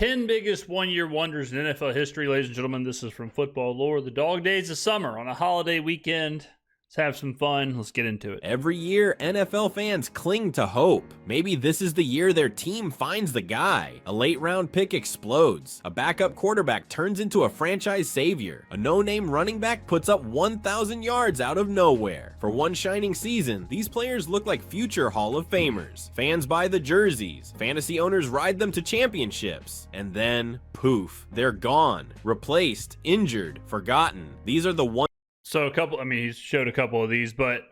10 biggest one-year wonders in NFL history, ladies and gentlemen. This is from Football Lore. The dog days of summer on a holiday weekend. Let's have some fun. Let's get into it. Every year, NFL fans cling to hope. Maybe this is the year their team finds the guy. A late-round pick explodes. A backup quarterback turns into a franchise savior. A no-name running back puts up 1,000 yards out of nowhere. For one shining season, these players look like future Hall of Famers. Fans buy the jerseys. Fantasy owners ride them to championships. And then, poof, they're gone. Replaced, injured, forgotten. These are the one. So he showed a couple of these, but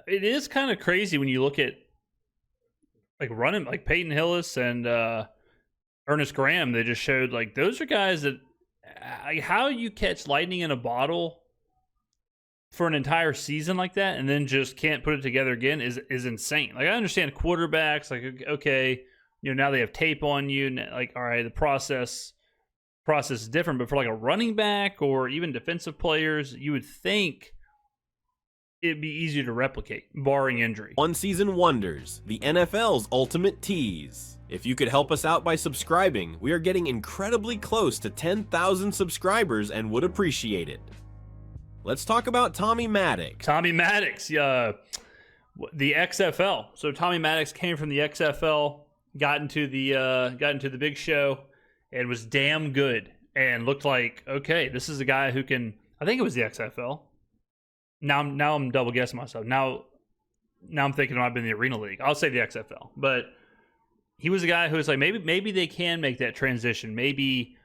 it is kind of crazy when you look at running like Peyton Hillis and Ernest Graham. They just showed those are guys that how you catch lightning in a bottle for an entire season like that and then just can't put it together again is insane. I understand quarterbacks, okay, now they have tape on you, and all right, the process is different, but for a running back or even defensive players, you would think it'd be easier to replicate, barring injury. One season wonders, the NFL's ultimate tease. If you could help us out by subscribing, we are getting incredibly close to 10,000 subscribers and would appreciate it. Let's talk about Tommy Maddox. Tommy Maddox, the XFL. So Tommy Maddox came from the XFL, got into the big show, and was damn good and looked like, okay, this is a guy who can, I think it was the XFL. Now I'm double guessing myself. Now I'm thinking it might have been the Arena League. I'll say the XFL. But he was a guy who was maybe they can make that transition. Maybe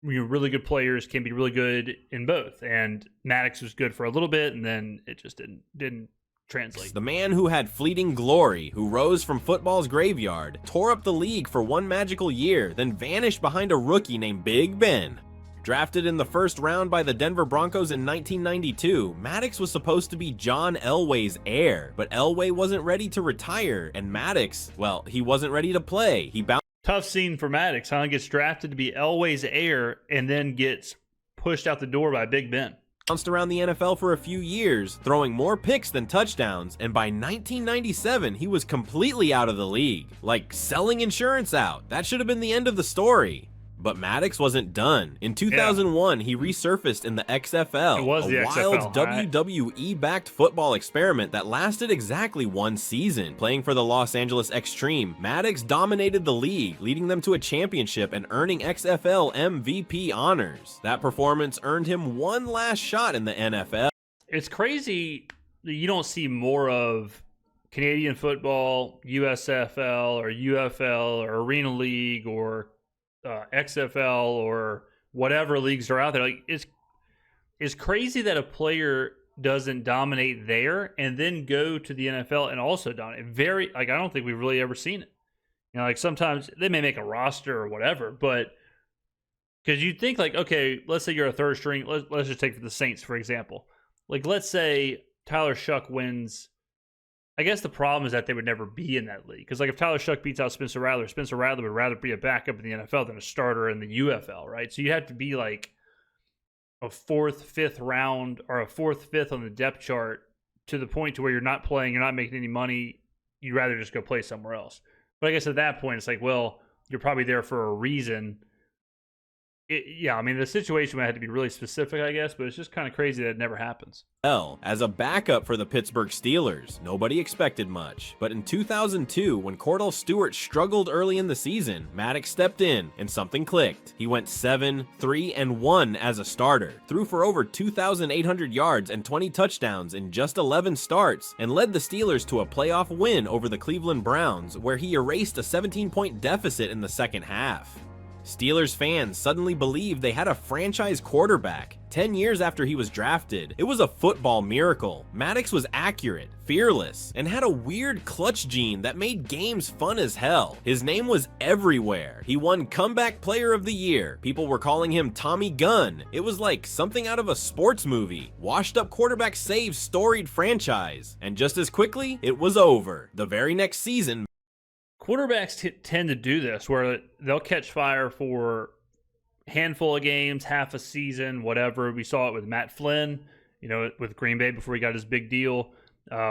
really good players can be really good in both. And Maddox was good for a little bit, and then it just didn't translate. The man who had fleeting glory, who rose from football's graveyard, tore up the league for one magical year, then vanished behind a rookie named Big Ben. Drafted in the first round by the Denver Broncos in 1992, Maddox was supposed to be John Elway's heir, but Elway wasn't ready to retire, and Maddox, well, he wasn't ready to play. He bounced. Tough scene for Maddox, huh? Gets drafted to be Elway's heir and then gets pushed out the door by Big Ben. Bounced around the NFL for a few years, throwing more picks than touchdowns, and by 1997, he was completely out of the league. Like selling insurance out. That should have been the end of the story. But Maddox wasn't done. In 2001, he resurfaced in the XFL, it was the wild XFL, WWE-backed football experiment that lasted exactly one season. Playing for the Los Angeles Extreme, Maddox dominated the league, leading them to a championship and earning XFL MVP honors. That performance earned him one last shot in the NFL. It's crazy that you don't see more of Canadian football, USFL or UFL or Arena League or XFL or whatever leagues are out there. It's crazy that a player doesn't dominate there and then go to the NFL and also dominate. I don't think we've really ever seen it. Sometimes they may make a roster or whatever, but because you'd think okay, let's say you're a third string. Let's just take the Saints for example. Let's say Tyler Shuck wins. I guess the problem is that they would never be in that league. Because if Tyler Shuck beats out Spencer Rattler would rather be a backup in the NFL than a starter in the UFL, right? So you have to be a fourth, fifth round or a fourth, fifth on the depth chart to the point to where you're not playing, you're not making any money. You'd rather just go play somewhere else. But I guess at that point, it's well, you're probably there for a reason. The situation would have to be really specific, I guess, but it's just kind of crazy that it never happens. As a backup for the Pittsburgh Steelers, nobody expected much. But in 2002, when Cordell Stewart struggled early in the season, Maddox stepped in and something clicked. He went 7-3-1 as a starter, threw for over 2,800 yards and 20 touchdowns in just 11 starts, and led the Steelers to a playoff win over the Cleveland Browns, where he erased a 17-point deficit in the second half. Steelers fans suddenly believed they had a franchise quarterback. 10 years after he was drafted, it was a football miracle. Maddox was accurate, fearless, and had a weird clutch gene that made games fun as hell. His name was everywhere. He won Comeback Player of the Year. People were calling him Tommy Gunn. It was like something out of a sports movie. Washed up quarterback saves storied franchise. And just as quickly, it was over. The very next season, quarterbacks tend to do this where they'll catch fire for a handful of games, half a season, whatever. We saw it with Matt Flynn, with Green Bay before he got his big deal.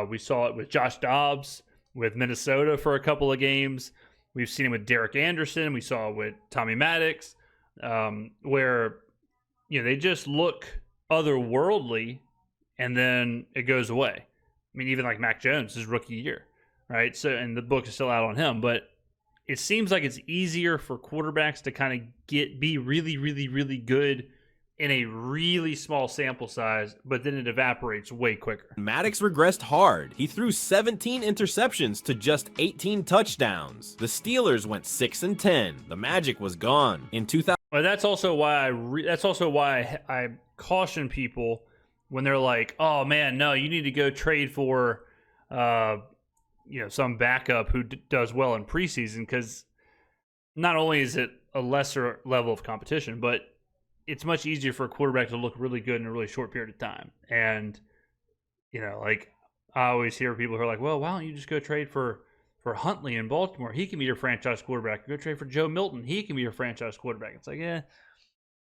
We saw it with Josh Dobbs with Minnesota for a couple of games. We've seen it with Derek Anderson. We saw it with Tommy Maddox, where they just look otherworldly, and then it goes away. I mean, even like Mac Jones, his rookie year, right? So, and the book is still out on him, but it seems like it's easier for quarterbacks to kind of be really, really, really good in a really small sample size, but then it evaporates way quicker. Maddox regressed hard. He threw 17 interceptions to just 18 touchdowns. The Steelers went 6-10. The magic was gone. In 2000, But that's also why I caution people when they're like, "Oh man, no, you need to go trade for some backup who does well in preseason," because not only is it a lesser level of competition, but it's much easier for a quarterback to look really good in a really short period of time. And like I always hear people who are like, "Well, why don't you just go trade for Huntley in Baltimore? He can be your franchise quarterback. Go trade for Joe Milton. He can be your franchise quarterback." It's like,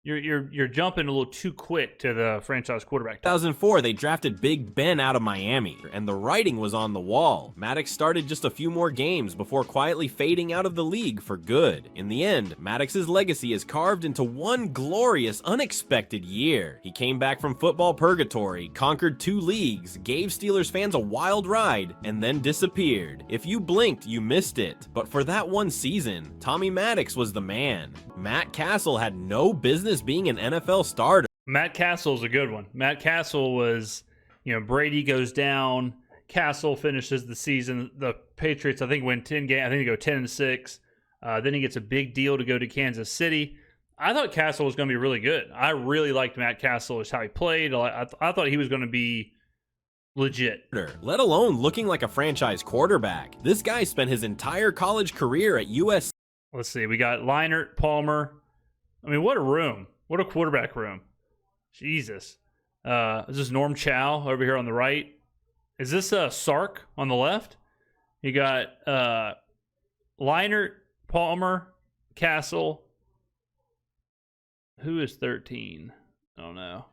You're jumping a little too quick to the franchise quarterback. 2004, they drafted Big Ben out of Miami, and the writing was on the wall. Maddox started just a few more games before quietly fading out of the league for good. In the end, Maddox's legacy is carved into one glorious, unexpected year. He came back from football purgatory, conquered 2 leagues, gave Steelers fans a wild ride, and then disappeared. If you blinked, you missed it. But for that one season, Tommy Maddox was the man. Matt Castle had no business being an NFL starter. Matt Castle's a good one. Matt Castle was, Brady goes down. Castle finishes the season. The Patriots, I think, win 10 games. I think they go 10-6. Then he gets a big deal to go to Kansas City. I thought Castle was going to be really good. I really liked Matt Castle, as how he played. I thought he was going to be legit. Let alone looking like a franchise quarterback. This guy spent his entire college career at USC. Let's see. We got Leinart, Palmer. I mean, what a room. What a quarterback room. Jesus. Is this Norm Chow over here on the right? Is this Sark on the left? You got Leinart, Palmer, Castle. Who is 13? I don't know.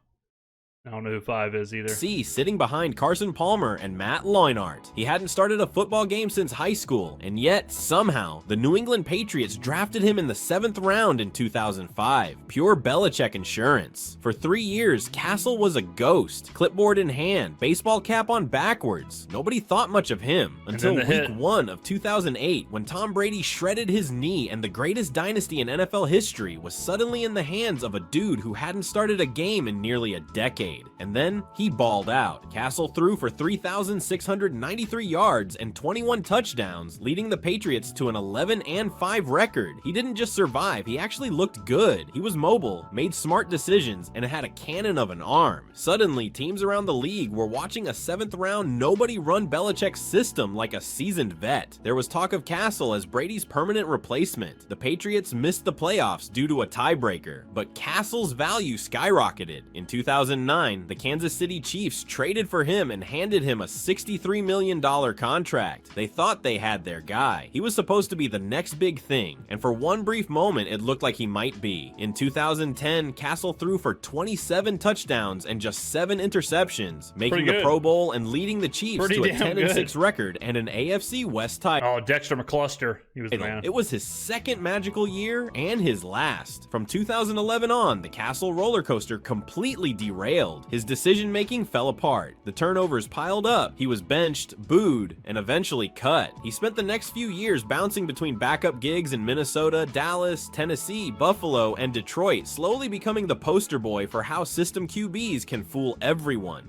I don't know who 5 is either. Sitting behind Carson Palmer and Matt Leinart. He hadn't started a football game since high school, and yet, somehow, the New England Patriots drafted him in the 7th round in 2005. Pure Belichick insurance. For 3 years, Castle was a ghost. Clipboard in hand, baseball cap on backwards. Nobody thought much of him until week 1 of 2008, when Tom Brady shredded his knee and the greatest dynasty in NFL history was suddenly in the hands of a dude who hadn't started a game in nearly a decade. And then he balled out. Castle threw for 3,693 yards and 21 touchdowns, leading the Patriots to an 11-5 record. He didn't just survive, he actually looked good. He was mobile, made smart decisions, and had a cannon of an arm. Suddenly, teams around the league were watching a 7th round nobody run Belichick system like a seasoned vet. There was talk of Castle as Brady's permanent replacement. The Patriots missed the playoffs due to a tiebreaker, but Castle's value skyrocketed. In 2009, the Kansas City Chiefs traded for him and handed him a $63 million contract. They thought they had their guy. He was supposed to be the next big thing, and for one brief moment it looked like he might be. In 2010, Castle threw for 27 touchdowns and just 7 interceptions, making the Pro Bowl and leading the Chiefs to a 10-6 record and an AFC West title. Oh, Dexter McCluster. He was the man. It was his second magical year and his last. From 2011 on, the Castle roller coaster completely derailed. His decision-making fell apart. The turnovers piled up. He was benched, booed, and eventually cut. He spent the next few years bouncing between backup gigs in Minnesota, Dallas, Tennessee, Buffalo, and Detroit, slowly becoming the poster boy for how system QBs can fool everyone.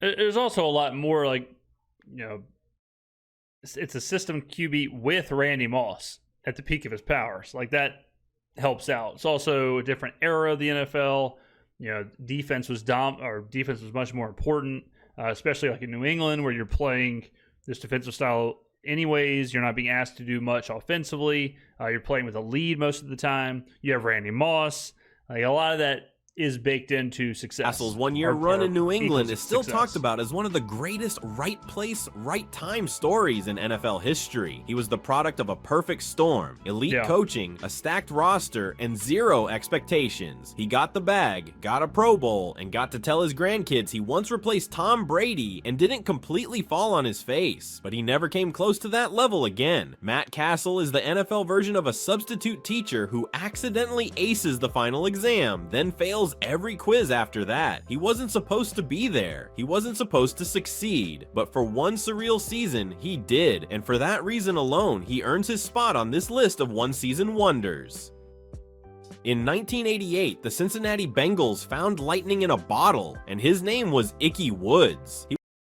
There's also a lot more, like, it's a system QB with Randy Moss at the peak of his powers. Like, that helps out. It's also a different era of the NFL. Defense was much more important, especially like in New England, where you're playing this defensive style anyways. You're not being asked to do much offensively. You're playing with a lead most of the time. You have Randy Moss. Like, a lot of that is baked into success. Castle's one-year Or- run or in New England equals is still success. talked about as one of the greatest right place, right time stories in NFL history. He was the product of a perfect storm, elite coaching, a stacked roster, and zero expectations. He got the bag, got a Pro Bowl, and got to tell his grandkids he once replaced Tom Brady and didn't completely fall on his face. But he never came close to that level again. Matt Castle is the NFL version of a substitute teacher who accidentally aces the final exam, then fails every quiz after that. He wasn't supposed to be there. He wasn't supposed to succeed. But for one surreal season, he did. And for that reason alone, he earns his spot on this list of one-season wonders. In 1988, the Cincinnati Bengals found lightning in a bottle, and his name was Icky Woods.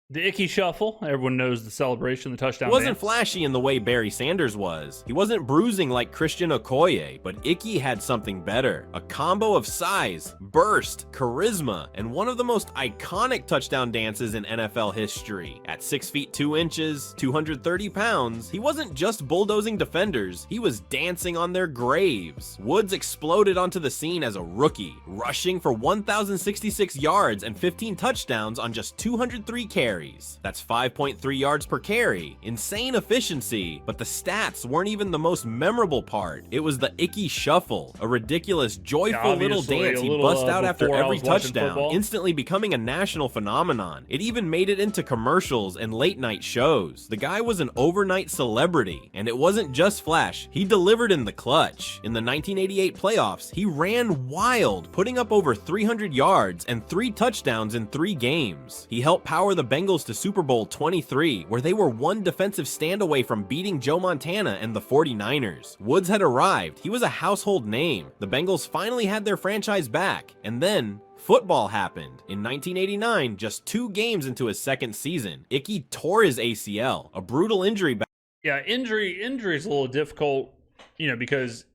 The Icky Shuffle, everyone knows the celebration, the touchdown. He wasn't dance. flashy in the way Barry Sanders was. He wasn't bruising like Christian Okoye, but Icky had something better. A combo of size, burst, charisma, and one of the most iconic touchdown dances in NFL history. At 6 feet 2 inches, 230 pounds, he wasn't just bulldozing defenders, he was dancing on their graves. Woods exploded onto the scene as a rookie, rushing for 1,066 yards and 15 touchdowns on just 203 carries. That's 5.3 yards per carry. Insane efficiency, but the stats weren't even the most memorable part. It was the Icky Shuffle, a ridiculous, joyful little dance he bust out after every touchdown, instantly becoming a national phenomenon. It even made it into commercials and late night shows. The guy was an overnight celebrity, and it wasn't just flash, he delivered in the clutch. In the 1988 playoffs, he ran wild, putting up over 300 yards and 3 touchdowns in 3 games. He helped power the Bengals to Super Bowl 23, where they were one defensive stand away from beating Joe Montana and the 49ers. Woods had arrived. He was a household name. The Bengals finally had their franchise back, and then football happened. In 1989, just 2 games into his second season, Icky tore his ACL, a brutal injury. Yeah, injury is a little difficult, because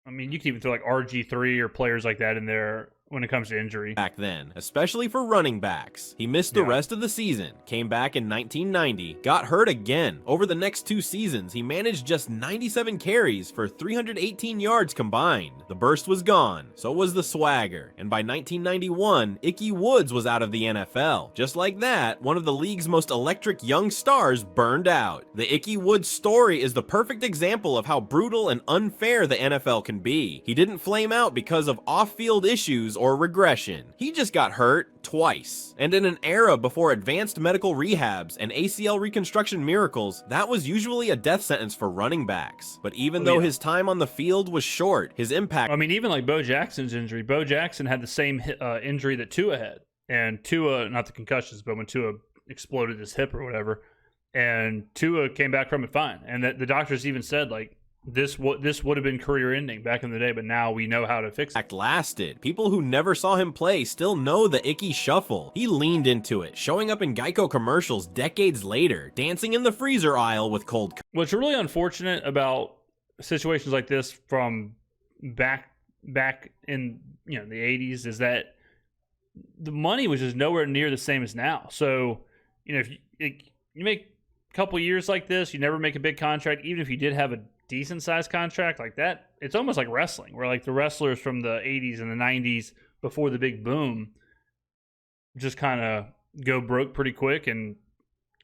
I mean, you can even throw like RG3 or players like that in there when it comes to injury. Back then, especially for running backs. He missed the rest of the season, came back in 1990, got hurt again. Over the next 2 seasons, he managed just 97 carries for 318 yards combined. The burst was gone, so was the swagger, and by 1991, Icky Woods was out of the NFL. Just like that, one of the league's most electric young stars burned out. The Icky Woods story is the perfect example of how brutal and unfair the NFL can be. He didn't flame out because of off-field issues or regression. He just got hurt twice. And in an era before advanced medical rehabs and ACL reconstruction miracles, that was usually a death sentence for running backs. But even though his time on the field was short, his impact... I mean, even like Bo Jackson's injury, Bo Jackson had the same injury that Tua had. And Tua, not the concussions, but when Tua exploded his hip or whatever, and Tua came back from it fine. And the doctors even said, like, this would have been career-ending back in the day, but now we know how to fix it. Lasted. People who never saw him play still know the Icky Shuffle. He leaned into it, showing up in Geico commercials decades later, dancing in the freezer aisle with cold... What's really unfortunate about situations like this from back in the 80s is that the money was just nowhere near the same as now. So, if you make a couple years like this, you never make a big contract, even if you did have a decent sized contract like that, it's almost like wrestling, where like the wrestlers from the 80s and the 90s before the big boom just kind of go broke pretty quick and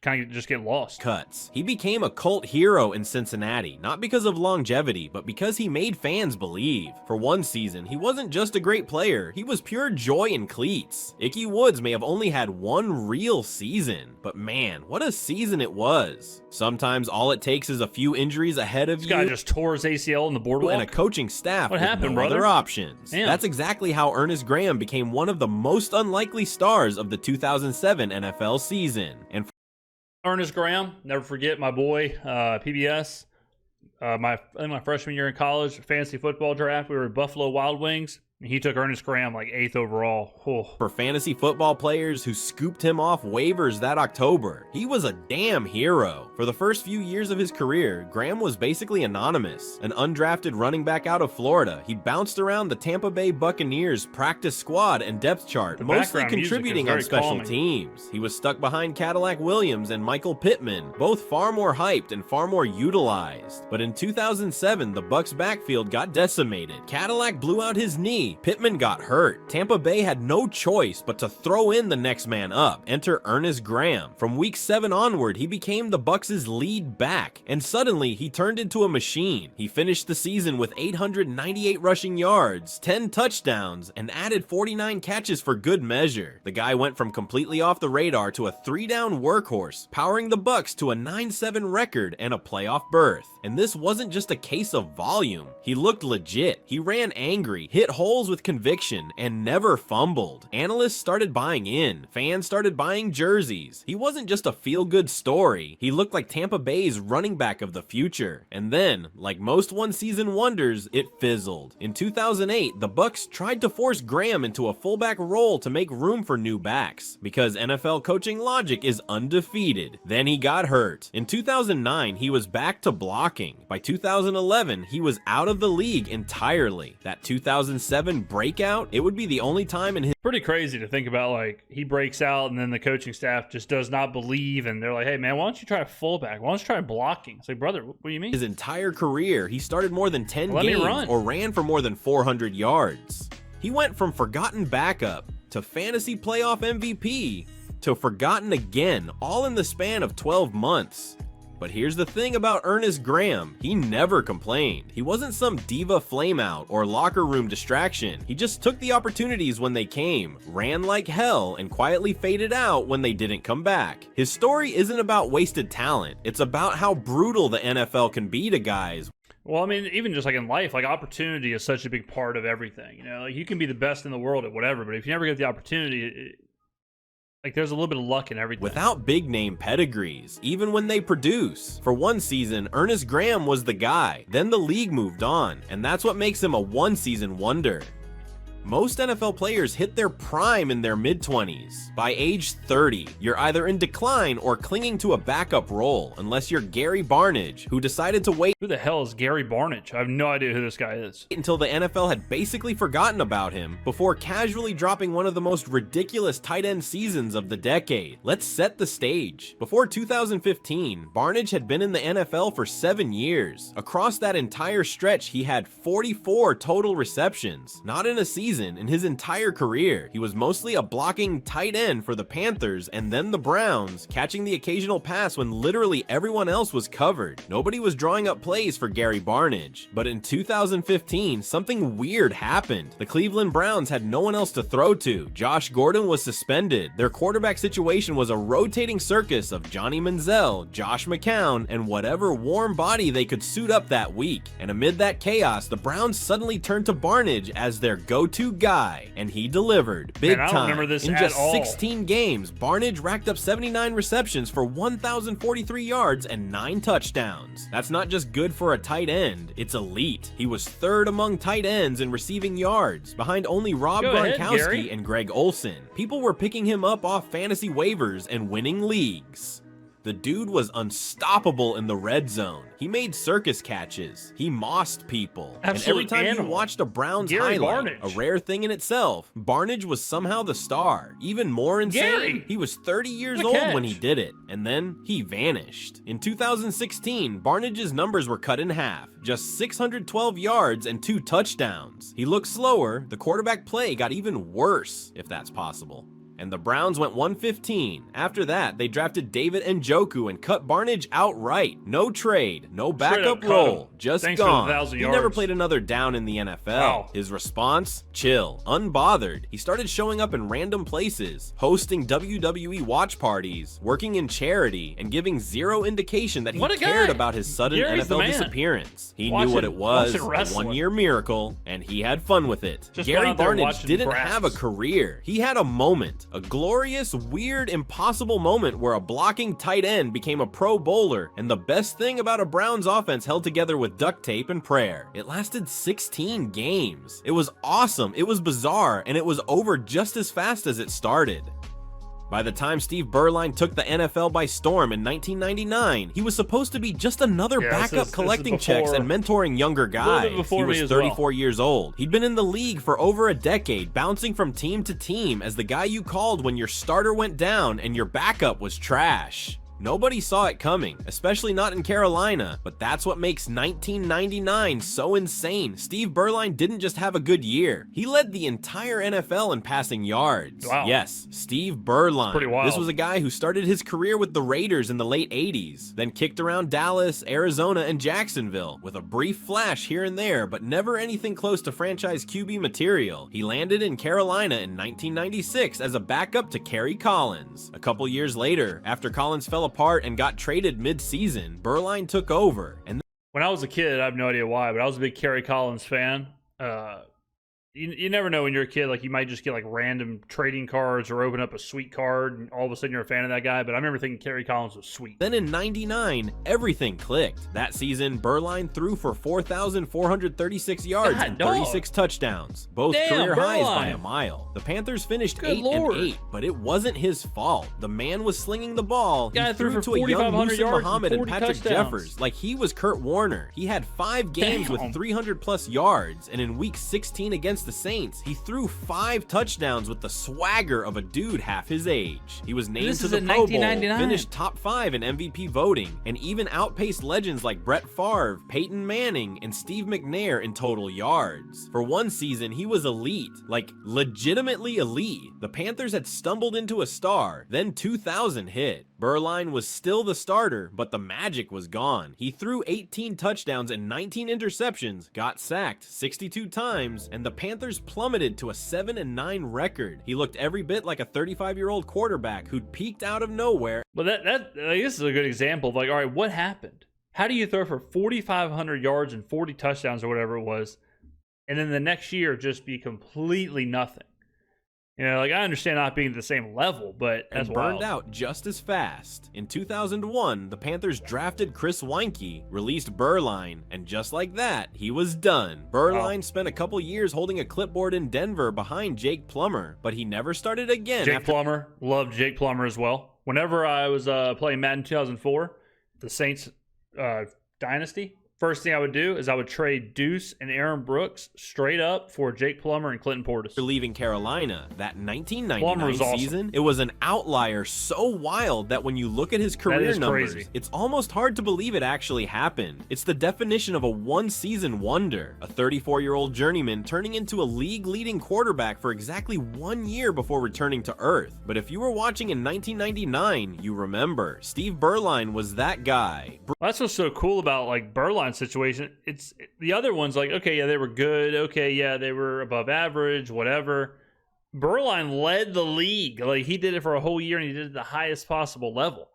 kind of just get lost. Cuts. He became a cult hero in Cincinnati, not because of longevity, but because he made fans believe. For one season, he wasn't just a great player, he was pure joy in cleats. Icky Woods may have only had one real season, but man, what a season it was. Sometimes all it takes is a few injuries ahead of this you. Guy just tore his ACL in the boardwalk. And a coaching staff what with happened, no brother? other options. Damn. That's exactly how Ernest Graham became one of the most unlikely stars of the 2007 NFL season. And Ernest Graham, never forget my boy, PBS. I think my freshman year in college, fantasy football draft, we were at Buffalo Wild Wings, and he took Ernest Graham like 8th overall. Oh. For fantasy football players who scooped him off waivers that October, he was a damn hero. For the first few years of his career, Graham was basically anonymous. An undrafted running back out of Florida, he bounced around the Tampa Bay Buccaneers practice squad and depth chart, mostly contributing on special teams. He was stuck behind Cadillac Williams and Michael Pittman, both far more hyped and far more utilized. But in 2007, the Bucs backfield got decimated. Cadillac blew out his knee, Three, Pittman got hurt. Tampa Bay had no choice but to throw in the next man up. Enter Ernest Graham. From week 7 onward, he became the Bucks' lead back, and suddenly he turned into a machine. He finished the season with 898 rushing yards, 10 touchdowns, and added 49 catches for good measure. The guy went from completely off the radar to a 3-down workhorse, powering the Bucks to a 9-7 record and a playoff berth. And this wasn't just a case of volume. He looked legit. He ran angry, hit holes with conviction, and never fumbled. Analysts started buying in. Fans started buying jerseys. He wasn't just a feel-good story. He looked like Tampa Bay's running back of the future. And then, like most one-season wonders, it fizzled. In 2008, the Bucks tried to force Graham into a fullback role to make room for new backs, because NFL coaching logic is undefeated. Then he got hurt. In 2009, he was back to blocking. By 2011, he was out of the league entirely. That 2007 breakout, it would be the only time in his... Pretty crazy to think about, like, he breaks out and then the coaching staff just does not believe, and they're like, hey man, why don't you try a fullback? Why don't you try blocking? It's like, brother, what do you mean? His entire career, he started more than 10 games or ran for more than 400 yards. He went from forgotten backup to fantasy playoff MVP to forgotten again, all in the span of 12 months. But here's the thing about Ernest Graham, he never complained. He wasn't some diva flameout or locker room distraction. He just took the opportunities when they came, ran like hell, and quietly faded out when they didn't come back. His story isn't about wasted talent, it's about how brutal the NFL can be to guys. Well, I mean, even just like in life, like opportunity is such a big part of everything. You know, like you can be the best in the world at whatever, but if you never get the opportunity, like there's a little bit of luck in everything. Without big name pedigrees, even when they produce. For one season, Ernest Graham was the guy. Then the league moved on, and that's what makes him a one-season wonder. Most NFL players hit their prime in their mid-20s. By age 30, you're either in decline or clinging to a backup role, unless you're Gary Barnage, who decided to wait. Who the hell is Gary Barnage? I have no idea who this guy is. Until the NFL had basically forgotten about him before casually dropping one of the most ridiculous tight end seasons of the decade. Let's set the stage. Before 2015, Barnage had been in the NFL for 7 years. Across that entire stretch, he had 44 total receptions. Not in a season. In his entire career, he was mostly a blocking tight end for the Panthers and then the Browns, catching the occasional pass when literally everyone else was covered. Nobody was drawing up plays for Gary Barnage. But in 2015, something weird happened. The Cleveland Browns had no one else to throw to. Josh Gordon was suspended. Their quarterback situation was a rotating circus of Johnny Manziel, Josh McCown, and whatever warm body they could suit up that week. And amid that chaos, the Browns suddenly turned to Barnage as their go-to guy, and he delivered big time. I don't remember this in at just all. 16 games, Barnage racked up 79 receptions for 1,043 yards and 9 touchdowns. That's not just good for a tight end, it's elite. He was third among tight ends in receiving yards, behind only Rob Gronkowski and Greg Olsen. People were picking him up off fantasy waivers and winning leagues. The dude was unstoppable in the red zone. He made circus catches. He mossed people. Absolute and every time animal. you watched a Browns Gary highlight, Barnage. a rare thing in itself, Barnage was somehow the star. Even more insane, Gary. he was 30 years Good old catch. when he did it, and then he vanished. In 2016, Barnage's numbers were cut in half. Just 612 yards and 2 touchdowns. He looked slower, the quarterback play got even worse, if that's possible. And the Browns went 115. After that, they drafted David Njoku and cut Barnage outright. No trade, no backup role, just Thanks for gone. the 1,000 He yards. never played another down in the NFL. Wow. His response? Chill, unbothered. He started showing up in random places, hosting WWE watch parties, working in charity, and giving zero indication that he What a cared guy. about his sudden Gary's the NFL man. disappearance. He Watching- knew what it was, watching a wrestling. one-year miracle, and he had fun with it. Just Gary went out there Barnage watching didn't brass. have a career. He had a moment, a glorious, weird, impossible moment where a blocking tight end became a pro bowler, and the best thing about a Browns offense held together with duct tape and prayer. It lasted 16 games. It was awesome, it was bizarre, and it was over just as fast as it started. By the time Steve Burline took the NFL by storm in 1999, he was supposed to be just another backup collecting checks and mentoring younger guys. He was 34 years old. He'd been in the league for over a decade, bouncing from team to team as the guy you called when your starter went down and your backup was trash. Nobody saw it coming, especially not in Carolina, but that's what makes 1999 so insane. Steve Burline didn't just have a good year. He led the entire NFL in passing yards. Wow. Yes, Steve Burline. Pretty wild. This was a guy who started his career with the Raiders in the late 80s, then kicked around Dallas, Arizona, and Jacksonville, with a brief flash here and there, but never anything close to franchise QB material. He landed in Carolina in 1996 as a backup to Kerry Collins. A couple years later, after Collins fell apart and got traded mid-season, Burline took over. And when I was a kid, I have no idea why, but I was a big Kerry Collins fan. You never know when you're a kid, like you might just get like random trading cards or open up a sweet card and all of a sudden you're a fan of that guy, but I remember thinking Kerry Collins was sweet. Then in 99, everything clicked. That season, Burline threw for 4,436 yards and 36 touchdowns, both career highs by a mile. The Panthers finished 8-8, but it wasn't his fault. The man was slinging the ball. He threw to a young Musa Muhammad and Patrick Jeffers like he was Kurt Warner. He had 5 games with 300 plus yards, and in week 16 against the Saints, he threw 5 touchdowns with the swagger of a dude half his age. He was named to the Pro Bowl, finished top 5 in MVP voting, and even outpaced legends like Brett Favre, Peyton Manning, and Steve McNair in total yards. For one season, he was elite, like legitimately elite. The Panthers had stumbled into a star, then 2000 hit. Burline was still the starter, but the magic was gone. He threw 18 touchdowns and 19 interceptions, got sacked 62 times, and the Panthers plummeted to a 7-9 record. He looked every bit like a 35-year-old quarterback who'd peaked out of nowhere. But this is a good example of like, all right, what happened? How do you throw for 4,500 yards and 40 touchdowns or whatever it was, and then the next year just be completely nothing? You know, like I understand not being at the same level, but that's burned out just as fast. In 2001, the Panthers drafted Chris Weinke, released Burline, and just like that, he was done. Burline spent a couple years holding a clipboard in Denver behind Jake Plummer, but he never started again. Jake Plummer, loved Jake Plummer as well. Whenever I was playing Madden 2004, the Saints dynasty, first thing I would do is I would trade Deuce and Aaron Brooks straight up for Jake Plummer and Clinton Portis. Leaving Carolina, that 1999 season, it was an outlier so wild that when you look at his career numbers, it's almost hard to believe it actually happened. It's the definition of a one-season wonder, a 34-year-old journeyman turning into a league-leading quarterback for exactly 1 year before returning to Earth. But if you were watching in 1999, you remember, Steve Burline was that guy. That's what's so cool about like Burline situation. It's the other ones like, okay, yeah, they were good. Okay, yeah, they were above average, whatever. Burline led the league. Like he did it for a whole year and he did it at the highest possible level.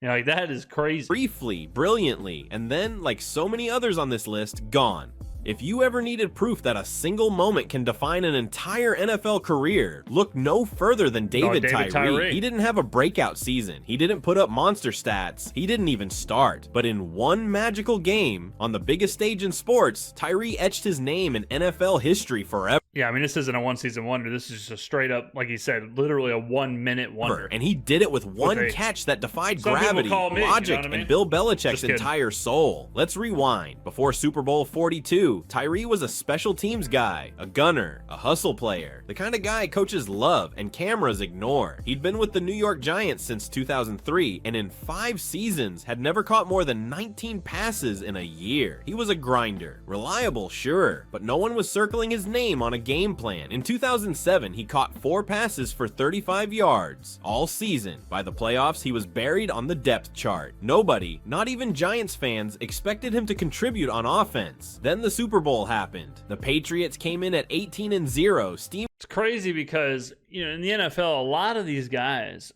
You know, like that is crazy. Briefly, brilliantly, and then like so many others on this list, gone. If you ever needed proof that a single moment can define an entire NFL career, look no further than David Tyrie. He didn't have a breakout season. He didn't put up monster stats. He didn't even start. But in one magical game, on the biggest stage in sports, Tyrie etched his name in NFL history forever. Yeah, I mean, this isn't a one-season wonder. This is just a straight up, like he said, literally a 1-minute wonder. And he did it with one catch that defied gravity, logic, and Bill Belichick's entire soul. Let's rewind. Before Super Bowl 42, Tyrie was a special teams guy, a gunner, a hustle player, the kind of guy coaches love and cameras ignore. He'd been with the New York Giants since 2003, and in 5 seasons had never caught more than 19 passes in a year. He was a grinder, reliable, sure, but no one was circling his name on a game plan. In 2007, he caught 4 passes for 35 yards all season. By the playoffs, he was buried on the depth chart. Nobody, not even Giants fans, expected him to contribute on offense. Then the Super Bowl happened. The Patriots came in at 18-0. It's crazy because, you know, in the NFL, a lot of these guys,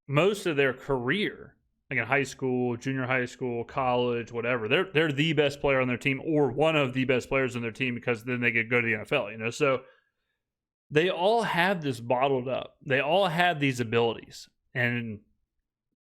most of their career, like in high school, junior high school, college, whatever, they're the best player on their team or one of the best players on their team because then they could go to the NFL, you know? So they all have this bottled up. They all have these abilities. And,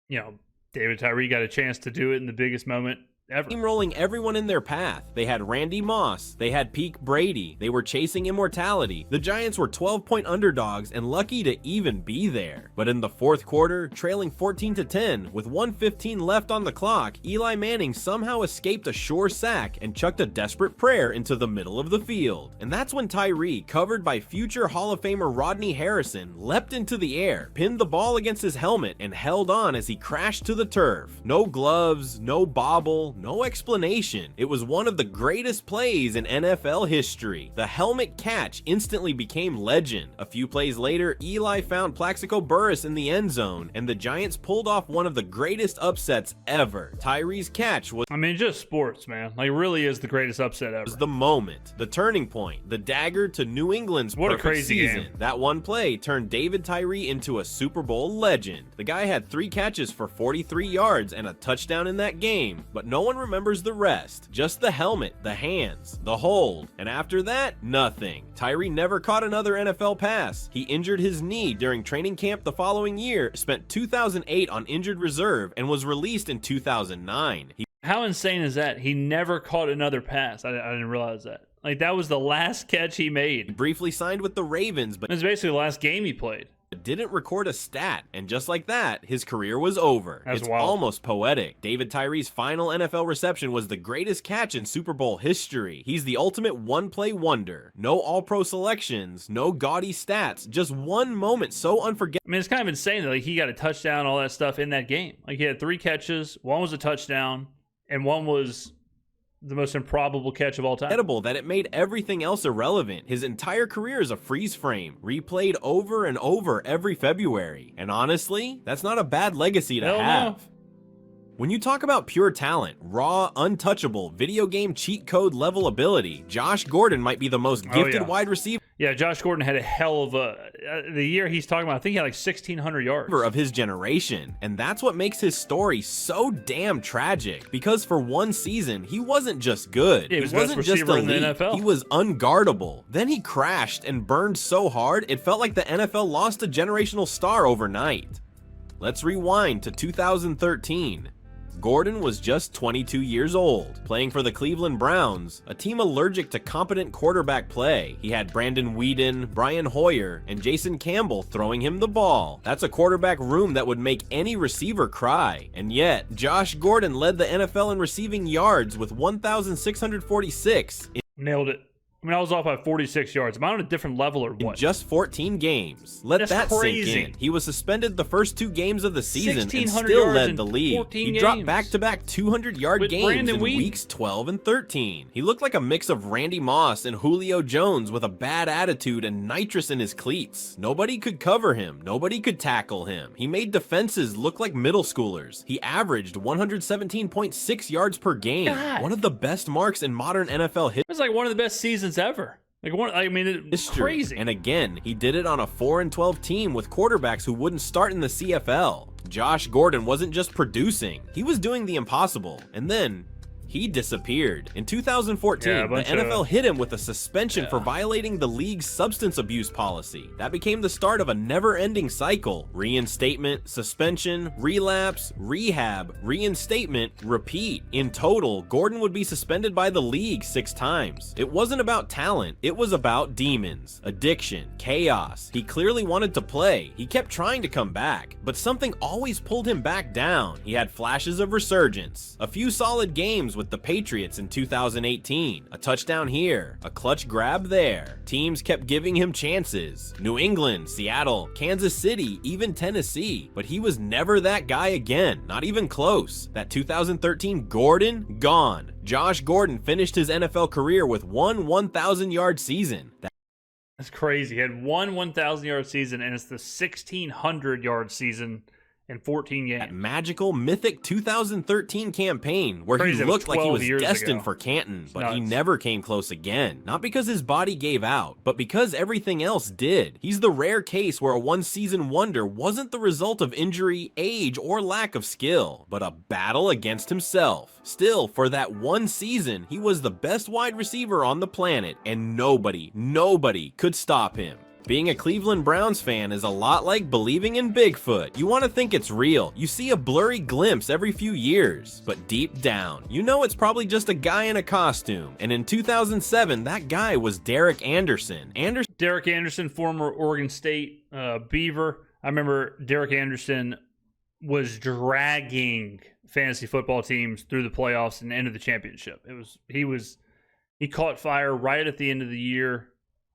you know, David Tyrie got a chance to do it in the biggest moment ever. Steamrolling everyone in their path. They had Randy Moss, they had peak Brady, they were chasing immortality. The Giants were 12-point underdogs and lucky to even be there. But in the fourth quarter, trailing 14-10, with 1:15 left on the clock, Eli Manning somehow escaped a sure sack and chucked a desperate prayer into the middle of the field. And that's when Tyrie, covered by future Hall of Famer Rodney Harrison, leapt into the air, pinned the ball against his helmet, and held on as he crashed to the turf. No gloves, no bobble, no explanation. It was one of the greatest plays in NFL history. The helmet catch instantly became legend. A few plays later, Eli found Plaxico Burress in the end zone, and the Giants pulled off one of the greatest upsets ever. Tyrie's catch was, I mean, just sports, man. Like, it really is the greatest upset ever. the moment, the turning point, the dagger to New England's What a perfect crazy season. game. That one play turned David Tyrie into a Super Bowl legend. The guy had 3 catches for 43 yards and a touchdown in that game, but no one remembers the rest. Just the helmet, the hands, the hold, and after that, nothing. Tyrie never caught another NFL pass. He injured his knee during training camp the following year, spent 2008 on injured reserve, and was released in 2009. How insane is that? He never caught another pass. I didn't realize that. Like, that was the last catch he made. Briefly signed with the Ravens, but It was basically the last game he played. didn't record a stat, and just like that, his career was over. That's It's wild. almost poetic. David Tyrie's final NFL reception was the greatest catch in Super Bowl history. He's the ultimate one-play wonder. No all-pro selections, no gaudy stats, just one moment so unforgettable. I mean, it's kind of insane that, like, he got a touchdown, all that stuff in that game. Like, he had 3 catches, 1 was a touchdown, and 1 was the most improbable catch of all time. That it made everything else irrelevant. His entire career is a freeze frame, replayed over and over every February. And honestly, that's not a bad legacy to Hell no. have. When you talk about pure talent, raw, untouchable, video game cheat code level ability, Josh Gordon might be the most gifted wide receiver Yeah, Josh Gordon had a hell of a... the year he's talking about, I think he had like 1,600 yards. of his generation. And that's what makes his story so damn tragic. Because for one season, he wasn't just good. Yeah, he was the best wasn't just receiver in the elite. NFL. He was unguardable. Then he crashed and burned so hard, it felt like the NFL lost a generational star overnight. Let's rewind to 2013. Gordon was just 22 years old, playing for the Cleveland Browns, a team allergic to competent quarterback play. He had Brandon Weeden, Brian Hoyer, and Jason Campbell throwing him the ball. That's a quarterback room that would make any receiver cry. And yet, Josh Gordon led the NFL in receiving yards with 1,646 Nailed it. I mean, I was off by 46 yards. Am I on a different level or in what? just 14 games. Let That's that crazy. sink in. He was suspended the first 2 games of the season and 1,600 still yards led in the league. 14 He dropped games. back-to-back 200-yard With games Brandon in Weeden. weeks 12 and 13. He looked like a mix of Randy Moss and Julio Jones with a bad attitude and nitrous in his cleats. Nobody could cover him. Nobody could tackle him. He made defenses look like middle schoolers. He averaged 117.6 yards per game. God. One of the best marks in modern NFL history. It was like one of the best seasons ever. Like, I mean, it's crazy. And again, he did it on a 4-12 team with quarterbacks who wouldn't start in the CFL. Josh Gordon wasn't just producing, he was doing the impossible. And then he disappeared. In 2014, Yeah, a the bunch NFL of- hit him with a suspension for violating the league's substance abuse policy. That became the start of a never-ending cycle. Reinstatement, suspension, relapse, rehab, reinstatement, repeat. In total, Gordon would be suspended by the league 6 times. It wasn't about talent, it was about demons, addiction, chaos. He clearly wanted to play. He kept trying to come back, but something always pulled him back down. He had flashes of resurgence, a few solid games with the Patriots in 2018, a touchdown here, a clutch grab there. Teams kept giving him chances. New England, Seattle, Kansas City, even Tennessee, but he was never that guy again, not even close. That 2013 Gordon, gone. Josh Gordon finished his NFL career with one 1,000-yard season. That's crazy. He had one 1,000-yard season, and it's the 1,600-yard season in 14 That games. magical, mythic 2013 campaign where Crazy, he that was looked like he 12 was years destined ago. for Canton, but he Nuts. never came close again. Not because his body gave out, but because everything else did. He's the rare case where a one-season wonder wasn't the result of injury, age, or lack of skill, but a battle against himself. Still, for that one season, he was the best wide receiver on the planet, and nobody could stop him. Being a Cleveland Browns fan is a lot like believing in Bigfoot. You want to think it's real. You see a blurry glimpse every few years. But deep down, you know it's probably just a guy in a costume. And in 2007, that guy was Derek Anderson. Derek Anderson, former Oregon State Beaver. I remember Derek Anderson was dragging fantasy football teams through the playoffs and into the championship. He caught fire right at the end of the year.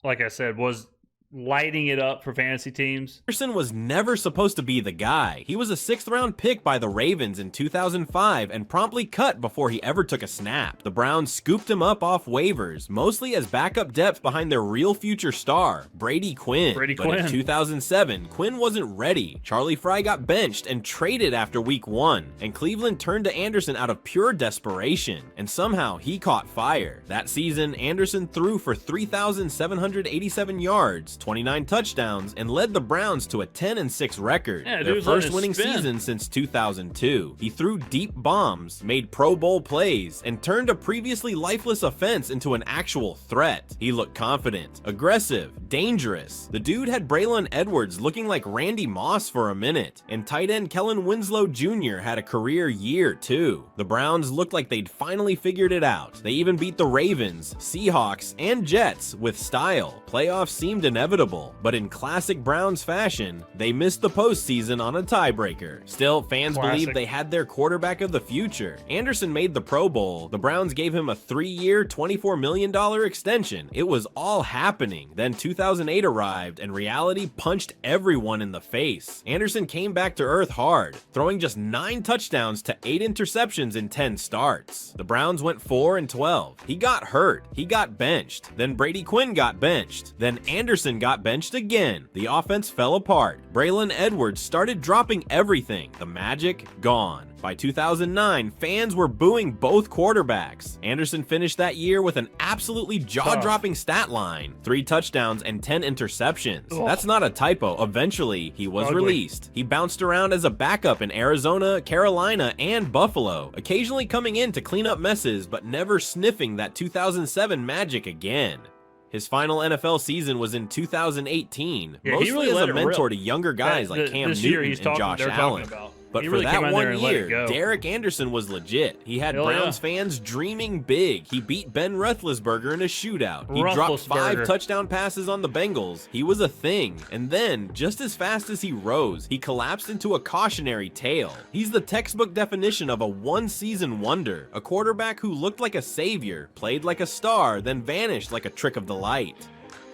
Like I said, was lighting it up for fantasy teams. Anderson was never supposed to be the guy. He was a 6th round pick by the Ravens in 2005 and promptly cut before he ever took a snap. The Browns scooped him up off waivers, mostly as backup depth behind their real future star, Brady Quinn. But in 2007, Quinn wasn't ready. Charlie Frye got benched and traded after week 1, and Cleveland turned to Anderson out of pure desperation, and somehow he caught fire. That season, Anderson threw for 3,787 yards, 29 touchdowns, and led the Browns to a 10-6 record, their first winning season since 2002. He threw deep bombs, made Pro Bowl plays, and turned a previously lifeless offense into an actual threat. He looked confident, aggressive, dangerous. The dude had Braylon Edwards looking like Randy Moss for a minute, and tight end Kellen Winslow Jr. had a career year too. The Browns looked like they'd finally figured it out. They even beat the Ravens, Seahawks, and Jets with style. Playoffs seemed inevitable, but in classic Browns fashion, they missed the postseason on a tiebreaker. Still, fans believed they had their quarterback of the future. Anderson made the Pro Bowl. The Browns gave him a 3-year, $24 million extension. It was all happening. Then 2008 arrived, and reality punched everyone in the face. Anderson came back to earth hard, throwing just 9 touchdowns to 8 interceptions in 10 starts. The Browns went 4-12. He got hurt. He got benched. Then Brady Quinn got benched. Then Anderson got benched again. The offense fell apart. Braylon Edwards started dropping everything. The magic gone. By 2009, fans were booing both quarterbacks. Anderson finished that year with an absolutely jaw-dropping stat line: 3 touchdowns and 10 interceptions. That's not a typo. Eventually, he was released. He bounced around as a backup in Arizona, Carolina, and Buffalo, occasionally coming in to clean up messes, but never sniffing that 2007 magic again. His final NFL season was in 2018, mostly as a mentor to younger guys like Cam Newton and Josh Allen. But for that 1 year, Derek Anderson was legit. He had Browns fans dreaming big. He beat Ben Roethlisberger in a shootout. He dropped 5 touchdown passes on the Bengals. He was a thing. And then, just as fast as he rose, he collapsed into a cautionary tale. He's the textbook definition of a one-season wonder. A quarterback who looked like a savior, played like a star, then vanished like a trick of the light.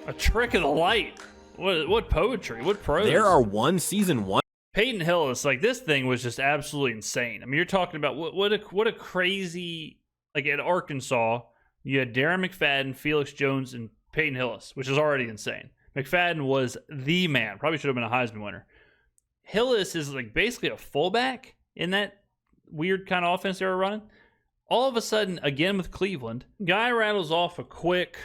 A trick of the light? What poetry? What prose? There are one-season wonders. Peyton Hillis, like, this thing was just absolutely insane. I mean, you're talking about what a crazy, like, at Arkansas, you had Darren McFadden, Felix Jones, and Peyton Hillis, which is already insane. McFadden was the man. Probably should have been a Heisman winner. Hillis is, like, basically a fullback in that weird kind of offense they were running. All of a sudden, again with Cleveland, guy rattles off a quick,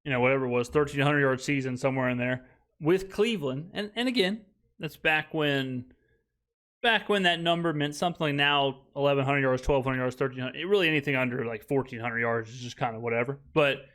whatever it was, 1,300-yard season somewhere in there with Cleveland. And again, that's back when that number meant something. Now 1,100 yards, 1,200 yards, 1,300. Really anything under like 1,400 yards is just kind of whatever. But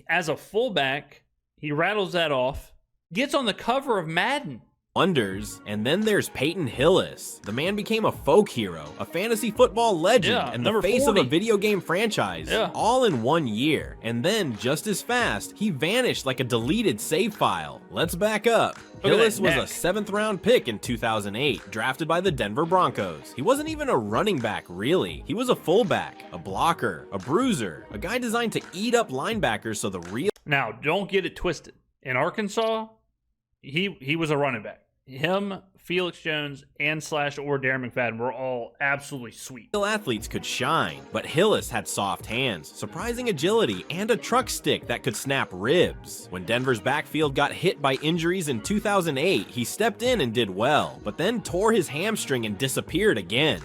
as a fullback, he rattles that off, gets on the cover of Madden. Wonders, and then there's Peyton Hillis. The man became a folk hero, a fantasy football legend, and the face 40 of a video game franchise, all in 1 year. And then, just as fast, he vanished like a deleted save file. Let's back up. Hillis was a 7th-round pick in 2008, drafted by the Denver Broncos. He wasn't even a running back, really. He was a fullback, a blocker, a bruiser, a guy designed to eat up linebackers so the real... Now, don't get it twisted. In Arkansas, he was a running back. Him, Felix Jones, and /or Darren McFadden were all absolutely sweet. Real athletes could shine, but Hillis had soft hands, surprising agility, and a truck stick that could snap ribs. When Denver's backfield got hit by injuries in 2008, he stepped in and did well, but then tore his hamstring and disappeared again.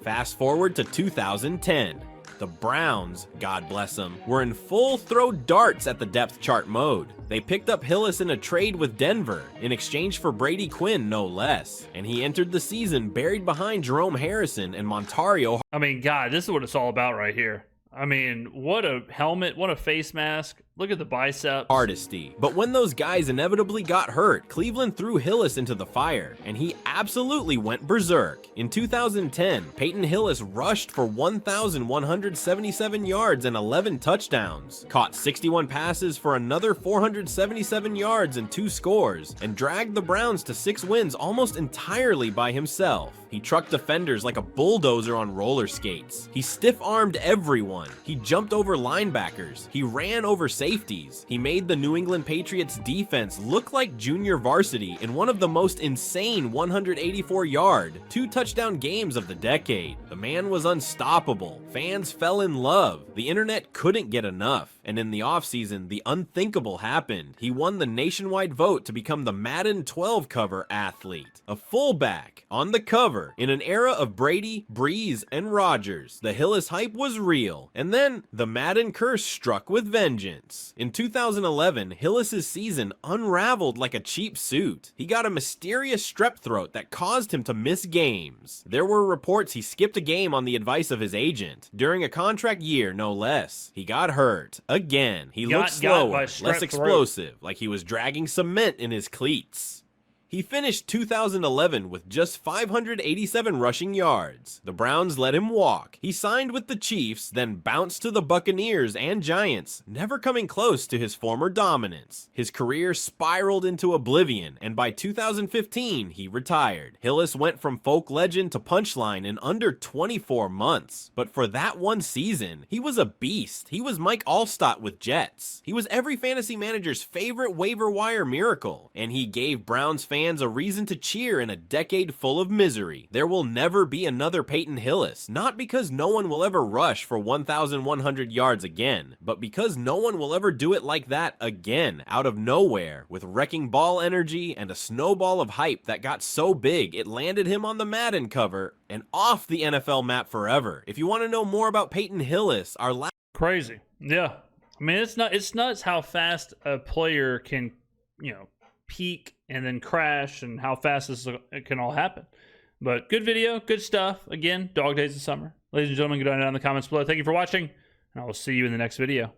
Fast forward to 2010. The Browns, God bless them, were in full throw darts at the depth chart mode. They picked up Hillis in a trade with Denver, in exchange for Brady Quinn no less, and he entered the season buried behind Jerome Harrison and Montario. I mean, God, this is what it's all about right here. I mean, what a helmet, what a face mask, Look at the biceps. Artistry. But when those guys inevitably got hurt, Cleveland threw Hillis into the fire, and he absolutely went berserk. In 2010, Peyton Hillis rushed for 1,177 yards and 11 touchdowns, caught 61 passes for another 477 yards and 2 scores, and dragged the Browns to 6 wins almost entirely by himself. He trucked defenders like a bulldozer on roller skates. He stiff-armed everyone. He jumped over linebackers. He ran over safeties. He made the New England Patriots defense look like junior varsity in one of the most insane 184-yard, 2-touchdown games of the decade. The man was unstoppable. Fans fell in love. The internet couldn't get enough. And in the offseason, the unthinkable happened. He won the nationwide vote to become the Madden 12 cover athlete. A fullback on the cover in an era of Brady, Breeze, and Rodgers. The Hillis hype was real. And then the Madden curse struck with vengeance. In 2011, Hillis' season unraveled like a cheap suit. He got a mysterious strep throat that caused him to miss games. There were reports he skipped a game on the advice of his agent. During a contract year, no less. He got hurt. Again, he looked slower, less explosive, like he was dragging cement in his cleats. He finished 2011 with just 587 rushing yards. The Browns let him walk. He signed with the Chiefs, then bounced to the Buccaneers and Giants, never coming close to his former dominance. His career spiraled into oblivion, and by 2015, he retired. Hillis went from folk legend to punchline in under 24 months. But for that one season, he was a beast. He was Mike Allstott with Jets. He was every fantasy manager's favorite waiver wire miracle, and he gave Browns fans a reason to cheer in a decade full of misery. There will never be another Peyton Hillis, not because no one will ever rush for 1,100 yards again, but because no one will ever do it like that again, out of nowhere, with wrecking ball energy and a snowball of hype that got so big it landed him on the Madden cover and off the NFL map forever. If you want to know more about Peyton Hillis, our last... Crazy. Yeah. I mean, it's nuts how fast a player can, peak and then crash, and how fast it can all happen. But good video, good stuff. Again, dog days of summer. Ladies and gentlemen, get on down in the comments below. Thank you for watching, and I will see you in the next video.